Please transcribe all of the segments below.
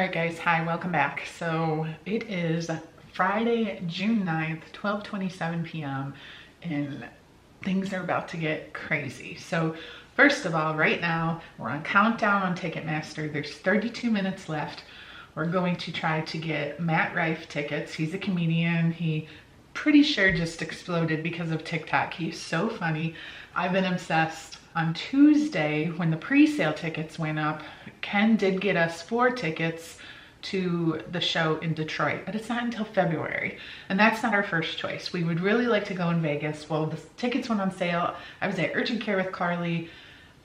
Alright guys, hi, welcome back. So it is Friday, June 9th, 12:27 p.m. and things are about to get crazy. So first of all, right now we're on countdown on Ticketmaster. There's 32 minutes left. We're going to try to get Matt Rife tickets. He's a comedian. He pretty sure just exploded because of TikTok. He's so funny. I've been obsessed. On Tuesday, when the pre-sale tickets went up, Ken did get us 4 tickets to the show in Detroit, but it's not until February, and that's not our first choice. We would really like to go in Vegas. Well, the tickets went on sale. I was at urgent care with Carly.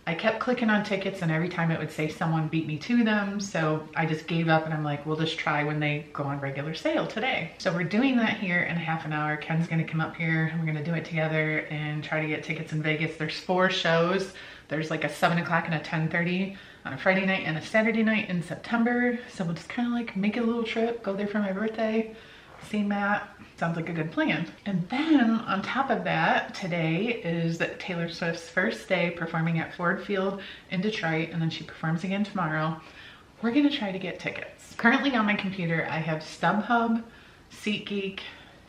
I kept clicking on tickets and every time it would say someone beat me to them. So I just gave up and I'm like, we'll just try when they go on regular sale today. So we're doing that here in a half an hour. Ken's gonna come up here and we're gonna do it together and try to get tickets in Vegas. There's 4 shows. There's like a 7 o'clock and a 10:30 on a Friday night and a Saturday night in September. So we'll just kind of like make a little trip, go there for my birthday, see Matt. Sounds like a good plan. And then on top of that, today is Taylor Swift's first day performing at Ford Field in Detroit, and then she performs again tomorrow. We're gonna try to get tickets. Currently on my computer, I have StubHub, SeatGeek,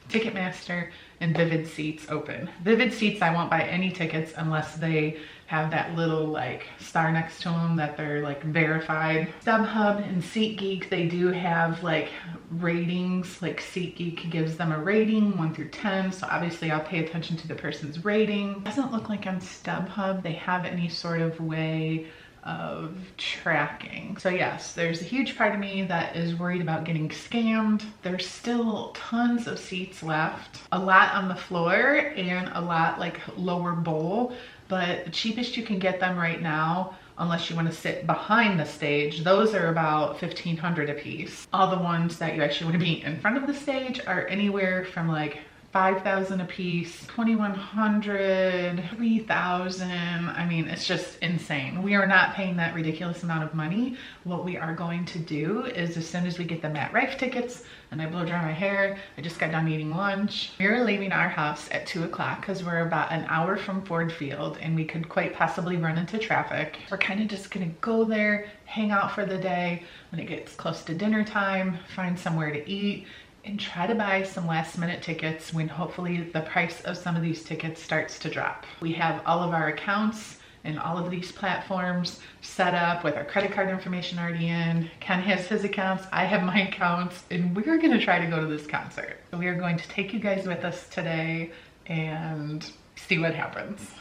Ticketmaster, and Vivid Seats open. Vivid Seats, I won't buy any tickets unless they have that little like star next to them that they're like verified. StubHub and SeatGeek, they do have like ratings. Like SeatGeek gives them a rating 1 through 10, so obviously I'll pay attention to the person's rating. It doesn't look like on StubHub they have any sort of way of tracking. So yes, there's a huge part of me that is worried about getting scammed. There's still tons of seats left, a lot on the floor and a lot like lower bowl, but the cheapest you can get them right now, unless you want to sit behind the stage, those are about $1,500 a piece. All the ones that you actually want to be in front of the stage are anywhere from like $5,000 a piece, $2,100, $3,000. I mean, it's just insane. We are not paying that ridiculous amount of money. What we are going to do is as soon as we get the Matt Rife tickets and I blow dry my hair, I just got done eating lunch. We're leaving our house at 2 o'clock because we're about an hour from Ford Field and we could quite possibly run into traffic. We're kind of just gonna go there, hang out for the day. When it gets close to dinner time, find somewhere to eat, and try to buy some last minute tickets when hopefully the price of some of these tickets starts to drop. We have all of our accounts and all of these platforms set up with our credit card information already in. Ken has his accounts, I have my accounts, and we're gonna try to go to this concert. So we are going to take you guys with us today and see what happens.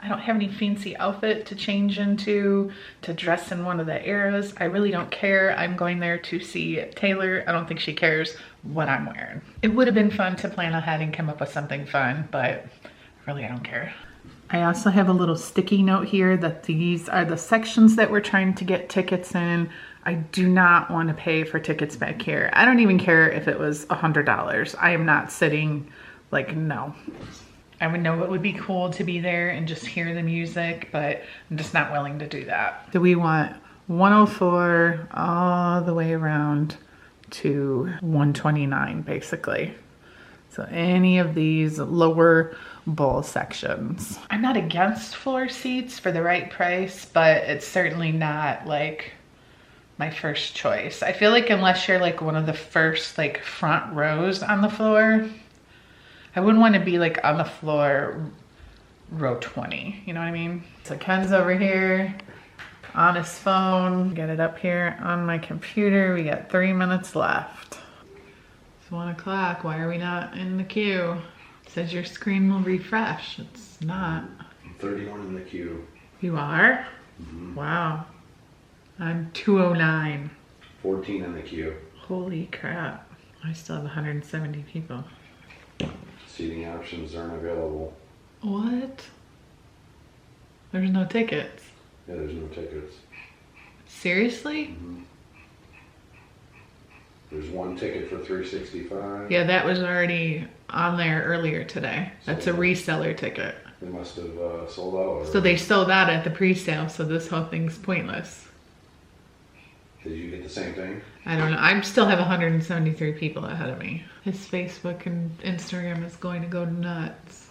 I don't have any fancy outfit to change into, to dress in one of the eras. I really don't care. I'm going there to see Taylor. I don't think she cares what I'm wearing. It would have been fun to plan ahead and come up with something fun, but really I don't care. I also have a little sticky note here that these are the sections that we're trying to get tickets in. I do not want to pay for tickets back here. I don't even care if it was $100. I am not sitting, like, no. I would know it would be cool to be there and just hear the music, but I'm just not willing to do that. So we want 104 all the way around to 129, basically. So any of these lower bowl sections. I'm not against floor seats for the right price, but it's certainly not like my first choice. I feel like unless you're like one of the first like front rows on the floor, I wouldn't want to be like on the floor row 20, you know what I mean? So Ken's over here on his phone. Get it up here on my computer. We got 3 minutes left. It's 1 o'clock, why are we not in the queue? It says your screen will refresh, it's not. I'm 31 in the queue. You are? Mm-hmm. Wow. I'm 209. 14 in the queue. Holy crap. I still have 170 people. Seating options aren't available. What? There's no tickets. Yeah, there's no tickets. Seriously? Mm-hmm. There's 1 ticket for $365. Yeah, that was already on there earlier today. That's a reseller ticket. They must have sold out. So they sold out at the pre-sale, so this whole thing's pointless. Did you get the same thing? I don't know. I still have 173 people ahead of me. His Facebook and Instagram is going to go nuts.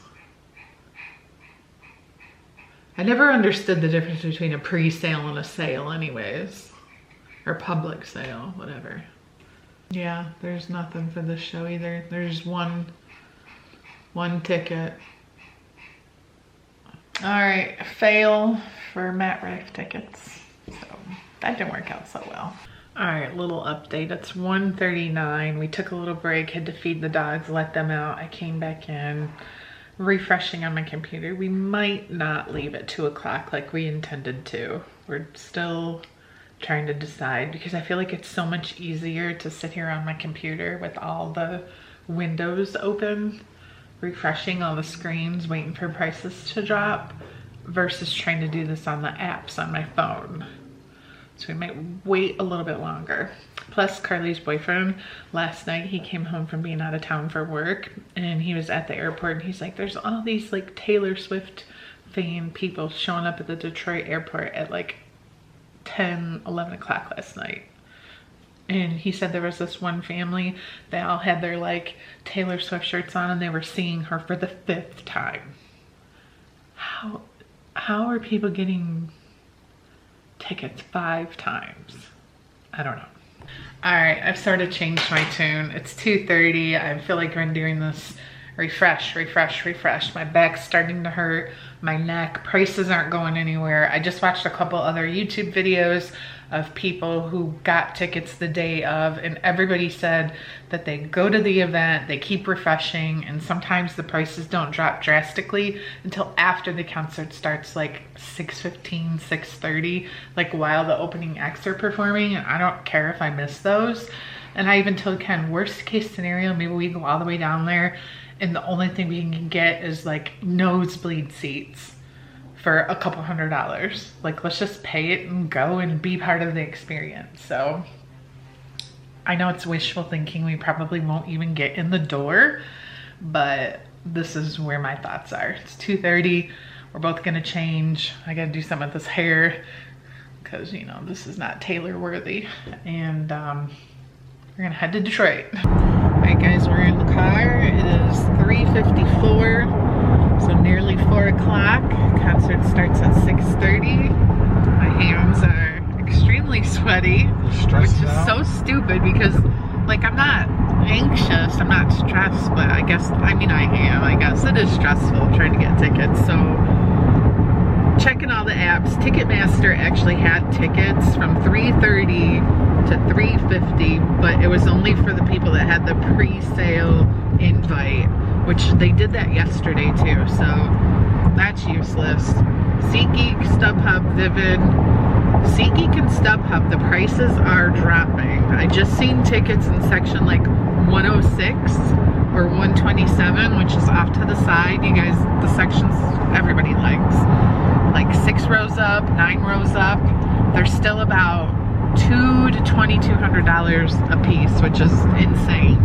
I never understood the difference between a pre-sale and a sale anyways. or public sale, whatever. Yeah, there's nothing for this show either. There's one ticket. All right, fail for Matt Rife tickets. So that didn't work out so well. All right, little update. It's 1:39. We took a little break, had to feed the dogs, let them out. I came back in, refreshing on my computer. We might not leave at 2 o'clock like we intended to. We're still trying to decide because I feel like it's so much easier to sit here on my computer with all the windows open, refreshing all the screens, waiting for prices to drop, versus trying to do this on the apps on my phone. So we might wait a little bit longer. Plus Carly's boyfriend, last night he came home from being out of town for work and he was at the airport and he's like, there's all these like Taylor Swift fan people showing up at the Detroit airport at like 10, 11 o'clock last night. And he said there was this one family, they all had their like Taylor Swift shirts on and they were seeing her for the 5th time. How are people getting tickets 5 times? I don't know. All right, I've sort of changed my tune. It's 2:30. I feel like I'm doing this refresh. My back's starting to hurt, my neck, prices aren't going anywhere. I just watched a couple other YouTube videos of people who got tickets the day of, and everybody said that they go to the event, they keep refreshing, and sometimes the prices don't drop drastically until after the concert starts, like 6:15, 6:30, like while the opening acts are performing, and I don't care if I miss those. And I even told Ken, worst case scenario, maybe we go all the way down there and the only thing we can get is like nosebleed seats for a couple $100. Like, let's just pay it and go and be part of the experience. So I know it's wishful thinking, we probably won't even get in the door, but this is where my thoughts are. It's 2:30, we're both gonna change. I gotta do something with this hair because, you know, this is not Taylor worthy. And we're gonna head to Detroit. All right guys, we're in the car. It is 3:54, so nearly 4 o'clock. Concert starts at 6:30. My hands are extremely sweaty, which is so stupid because, like, I'm not anxious, I'm not stressed, but I guess, I mean, I am. I guess it is stressful trying to get tickets. So checking all the apps. Ticketmaster actually had tickets from 3:30 to 3:50, but it was only for the people that had the pre-sale invite, which they did that yesterday too, so that's useless. SeatGeek, StubHub, Vivid. SeatGeek and StubHub, the prices are dropping. I just seen tickets in section like 106 or 127, which is off to the side. You guys, the sections everybody likes. Like 6 rows up, 9 rows up. They're still about $200 to $2,200 a piece, which is insane.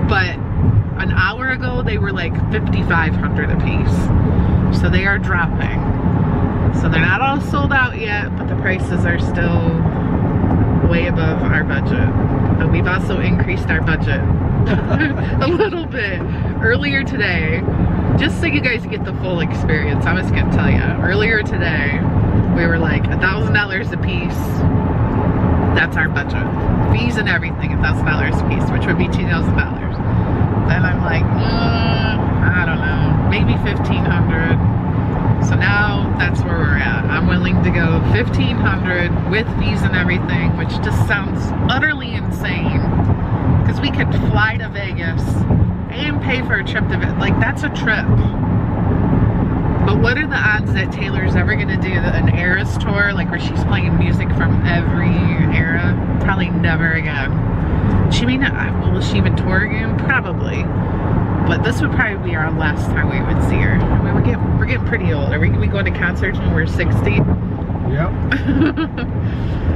But an hour ago, they were like $5,500 a piece. So they are dropping. So they're not all sold out yet, but the prices are still way above our budget. But we've also increased our budget a little bit earlier today, just so you guys get the full experience. I was gonna tell you, earlier today, we were like $1,000 a piece. That's our budget. Fees and everything, $1,000 a piece, which would be $2,000. Then I'm like, I don't know, maybe 1,500. So now that's where we're at. I'm willing to go 1,500 with fees and everything, which just sounds utterly insane. Because we could fly to Vegas and pay for a trip to Vegas. Like, that's a trip. But what are the odds that Taylor's ever gonna do an Eras tour, like where she's playing music from every era? Probably never again. She may not, well, will she even tour again? Probably. But this would probably be our last time we would see her. I mean, we're getting pretty old. Are we going to concerts when we're 60? Yep.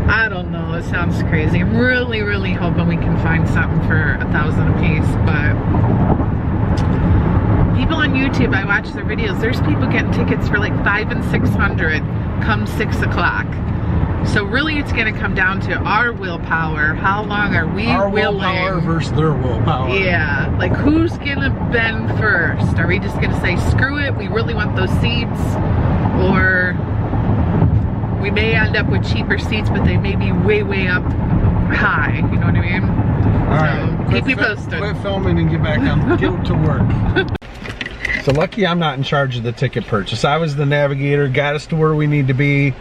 I don't know, it sounds crazy. I'm really, really hoping we can find something for $1,000 a piece, but people on YouTube, I watch their videos, there's people getting tickets for like $500 and $600 come 6 o'clock. So really it's gonna come down to our willpower. How long are we our willing? Our willpower versus their willpower. Yeah, like who's gonna bend first? Are we just gonna say, screw it, we really want those seats? Or we may end up with cheaper seats, but they may be way up high. You know what I mean? All right. Keep you posted. Quit filming and get back on. Get to work. So lucky I'm not in charge of the ticket purchase. I was the navigator, got us to where we need to be.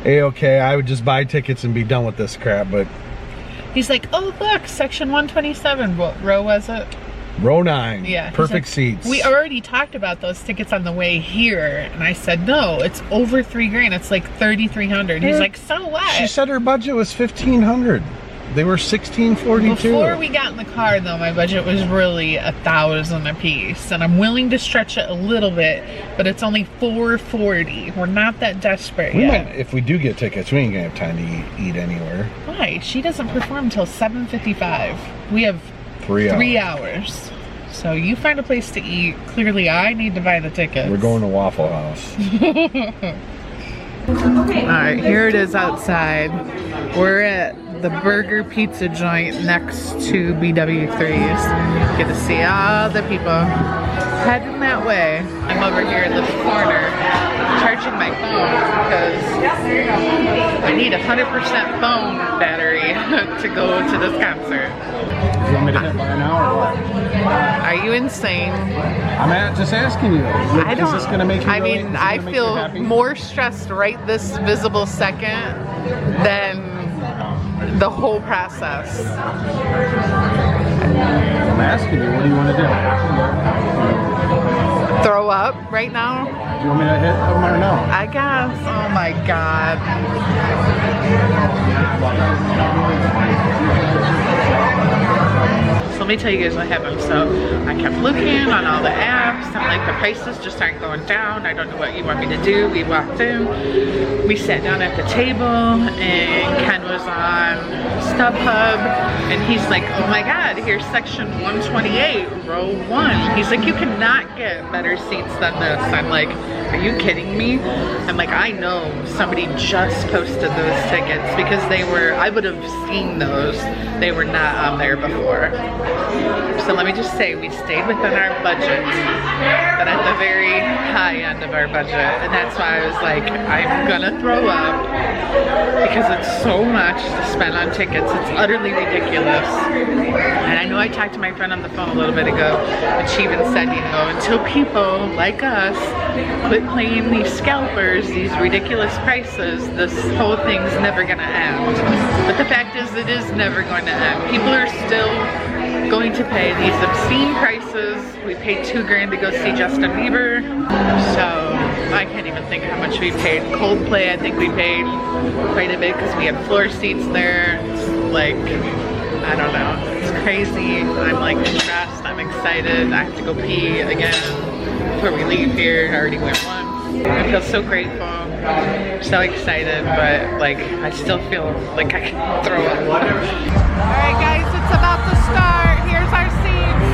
A-okay, I would just buy tickets and be done with this crap, but... He's like, oh look, section 127. What row was it? Row 9. Yeah. Perfect like, seats. We already talked about those tickets on the way here. And I said, no, it's over $3,000. It's like $3,300. He's like, so what? She said her budget was $1,500. They were $1,642. Before we got in the car though, my budget was really $1,000 a piece. And I'm willing to stretch it a little bit, but it's only $440. We're not that desperate yet. If we do get tickets, we ain't gonna have time to eat anywhere. Why? She doesn't perform until 7:55. We have 3 hours. So you find a place to eat. Clearly I need to buy the tickets. We're going to Waffle House. Alright, here it is outside. We're at the burger pizza joint next to BW3's. Get to see all the people heading that way. I'm over here in this corner charging my phone because I need 100% phone battery to go to this concert. You want me to hit by an hour or what? Are you insane? I'm just asking you. I don't. Is this gonna make you really, I feel more stressed right this visible second than the whole process. I'm asking you, what do you want to do? Throw up right now? Do you want me to hit them or no? I guess. Oh my god. So let me tell you guys what happened. So I kept looking on all the apps and like the prices just aren't going down. I don't know what you want me to do. We walked in, we sat down at the table and Ken was on StubHub and he's like, oh my god, here's section 128, row 1. He's like, you cannot get better seats than this. I'm like, are you kidding me? I'm like, I know somebody just posted those tickets because they were, I would have seen those. They were not on there before. So let me just say, we stayed within our budget, but at the very high end of our budget. And that's why I was like, I'm gonna throw up because it's so much to spend on tickets. It's utterly ridiculous. And I know I talked to my friend on the phone a little bit ago, and she even said, you know, until people like us quit playing these scalpers, these ridiculous prices, this whole thing's never gonna end. But the fact is, it is never going to end. People are still going to pay these obscene prices. We paid $2,000 to go see Justin Bieber. So I can't even think how much we paid. Coldplay, I think we paid quite a bit because we had floor seats there. It's like, I don't know, it's crazy. I'm like stressed, I'm excited. I have to go pee again before we leave here. I already went once. I feel so grateful, so excited, but like I still feel like I can throw up. Alright guys, it's about to start. Here's our seats.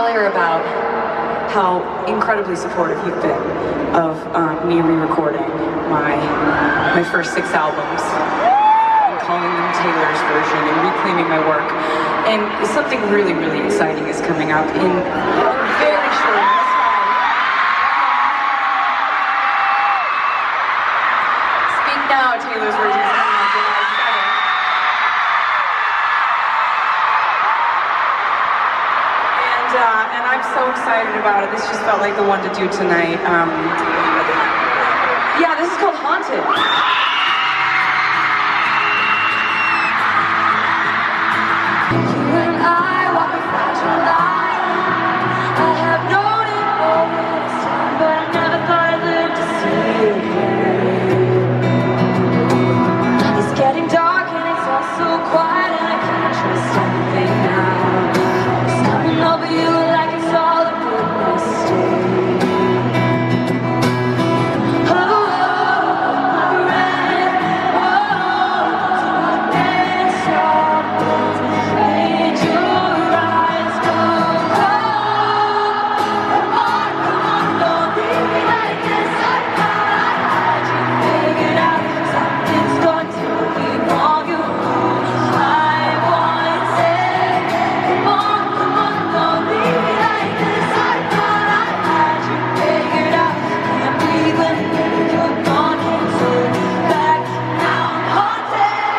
earlier about how incredibly supportive you've been of me re-recording my first 6 albums and calling them Taylor's version and reclaiming my work. And something really, really exciting is coming up in a very short time. Speak Now, Taylor's version is coming up July 7th. And I'm so excited about it. This just felt like the one to do tonight. Yeah, this is called Haunted. You and I walk a fragile line. I have known it all this time, but I never thought I'd live to see it again. It's getting dark and it's all so quiet, and I can't trust anything now. It's coming over you like it's all a big mistake. Oh, my red, to my dance song, made your eyes go cold. Come on, don't leave me like this. I thought I had you figured out. Something's going to be wrong. You I want it. Come on, don't leave me like this. I thought I had you figured out. Can't breathe when you're gone. Can't turn back now. I'm haunted.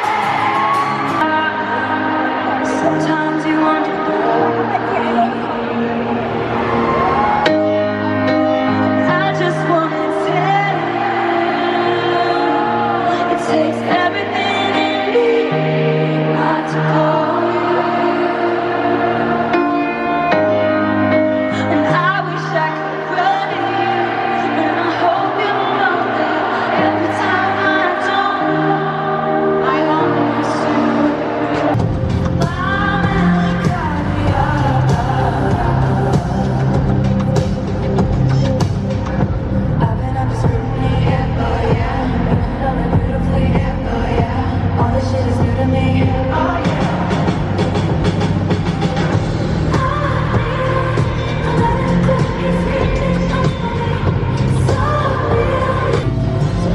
Sometimes you wonder I just wanna tell you, it takes everything in me not to call you. And I wish I could run to you, and I hope you know that every time I don't, I almost do. My melancholia. I've been under scrutiny, oh yeah. Loving beautifully, oh yeah. All this shit is new to me, oh yeah.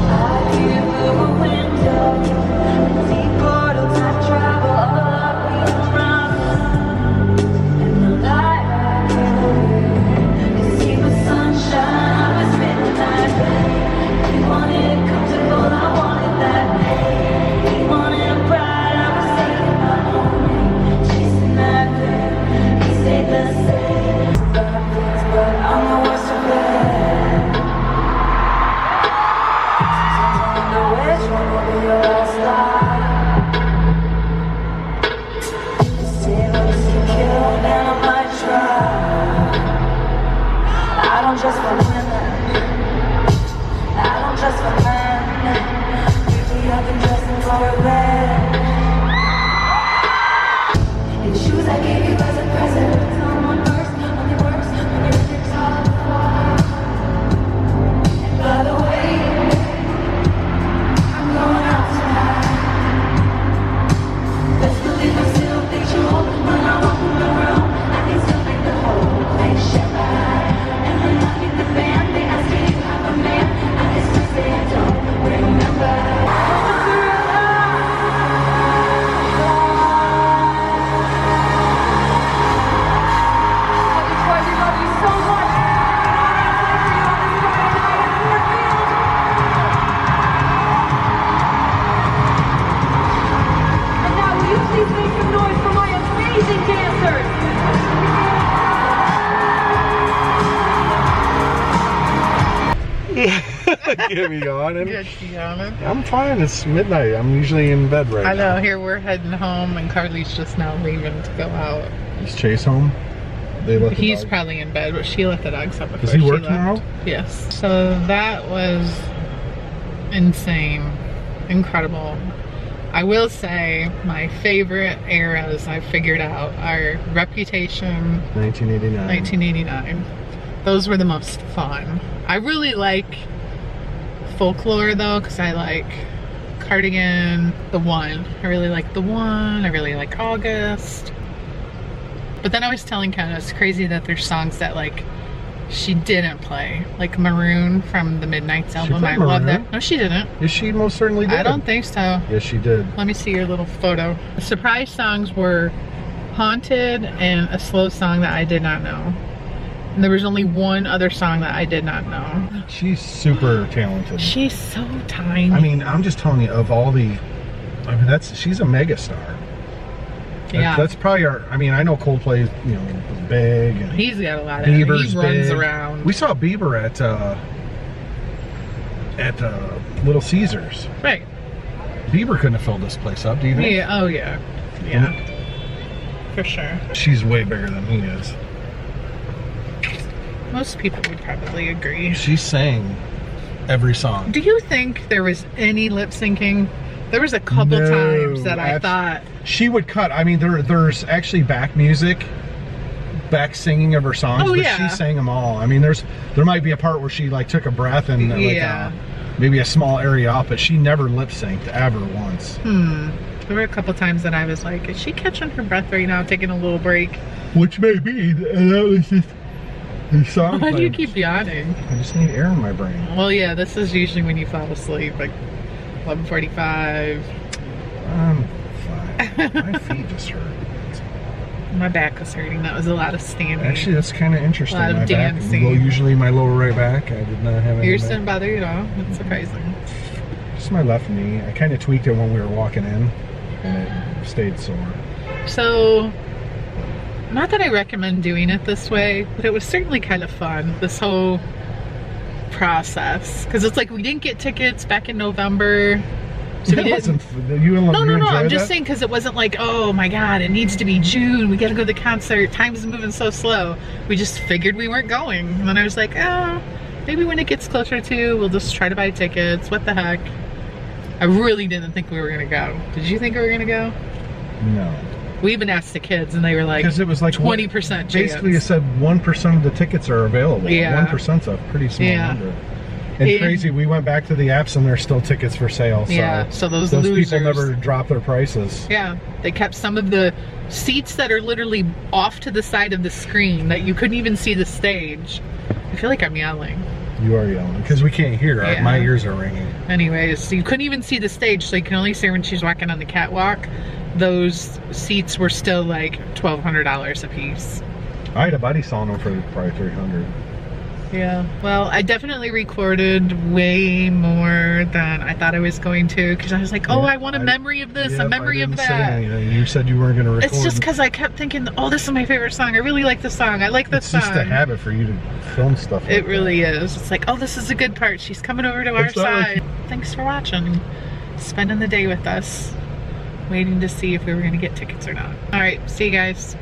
I hear the window, and deep portals I travel all up around. And the light right here, you see the sunshine of this midnight rain. You wanted it comfortable, I wanted that. You wanted a bride, I was saving my morning, chasing that pain. He stayed the same, but I'm the worst of it. Sometimes I wonder which one will be your last lie. Say what's to kill, then I might try. I don't just for women, I don't just for men. Usually I've been dressing for a bed. And the shoes I gave you as a present. Someone first, when it works, when your tricks all fly. And by the way, I'm going out tonight. Best believe I'm still visual when I walk in the room. I can still make the whole place shiver. And when I meet the band, they ask if you have a man. I can still say I don't remember. Get me yawning. Good, yawning. I'm fine. It's midnight. I'm usually in bed right now. I know, here we're heading home and Carly's just now leaving to go out. Is Chase home? They let the He's dog- probably in bed, but she let the dogs up before Does he work left. tomorrow? Yes. So that was insane. Incredible. I will say my favorite eras I figured out are Reputation, 1989. 1989. Those were the most fun. I really like Folklore though, because I like Cardigan, The One. I really like The One. I really like August. But then I was telling Ken, it's crazy that there's songs that like she didn't play, like Maroon from the Midnight's album. I love that. No, she didn't. Yes, she most certainly did. I don't think so. Yes, she did. Let me see your little photo. The surprise songs were Haunted and a slow song that I did not know. And there was only one other song that I did not know. She's super talented. She's so tiny. I mean, I'm just telling you, of all the, I mean, she's a megastar. Yeah. That's probably our, I mean, I know Coldplay, you know, was big. And he's got a lot of, Bieber's he runs big. around. We saw Bieber at Little Caesars. Right. Bieber couldn't have filled this place up, do you think? Yeah, oh yeah. Yeah. For sure. She's way bigger than he is. Most people would probably agree. She sang every song. Do you think there was any lip syncing? There was a couple times that I thought she would cut. I mean, there's actually back music, back singing of her songs, but she sang them all. I mean, there might be a part where she like took a breath and like maybe a small area off, but she never lip synced ever once. There were a couple times that I was like, is she catching her breath right now, taking a little break? Which may be, and that was just the song. Why do you keep yawning? I just need air in my brain. Well, yeah, this is usually when you fall asleep, like 11:45. I'm fine. My feet just hurt. My back was hurting. That was a lot of standing. Actually, that's kind of interesting. A lot of my dancing. Back, well, usually my lower right back, I did not have any. Yours didn't bother you at all? That's surprising. Just my left knee. I kind of tweaked it when we were walking in, and it stayed sore. So, not that I recommend doing it this way, but it was certainly kind of fun, this whole process. Because it's like we didn't get tickets back in November. So we didn't. No, I'm just saying because it wasn't like, oh my God, it needs to be June. We got to go to the concert. Time's moving so slow. We just figured we weren't going. And then I was like, oh, maybe when it gets closer to, we'll just try to buy tickets. What the heck? I really didn't think we were going to go. Did you think we were going to go? No. We even asked the kids and they were like, because it was like 20% chance. Basically, it said 1% of the tickets are available. Yeah. 1%'s a pretty small number. And crazy, we went back to the apps and there's still tickets for sale. So yeah, so those people never drop their prices. Yeah, they kept some of the seats that are literally off to the side of the screen that you couldn't even see the stage. I feel like I'm yelling. You are yelling because we can't hear. Yeah. My ears are ringing. Anyways, so you couldn't even see the stage, so you can only see her when she's walking on the catwalk. Those seats were still like $1,200 a piece. I had a buddy selling them for probably $300. Yeah, well, I definitely recorded way more than I thought I was going to because I was like, oh, I want a memory of this, a memory of that. You said you weren't going to record. It's just because I kept thinking, oh, this is my favorite song. I really like this song. I like this song. It's just a habit for you to film stuff like It really is. It's like, oh, this is a good part. She's coming over to our side. Thanks for watching. Spending the day with us. Waiting to see if we were going to get tickets or not. All right, see you guys.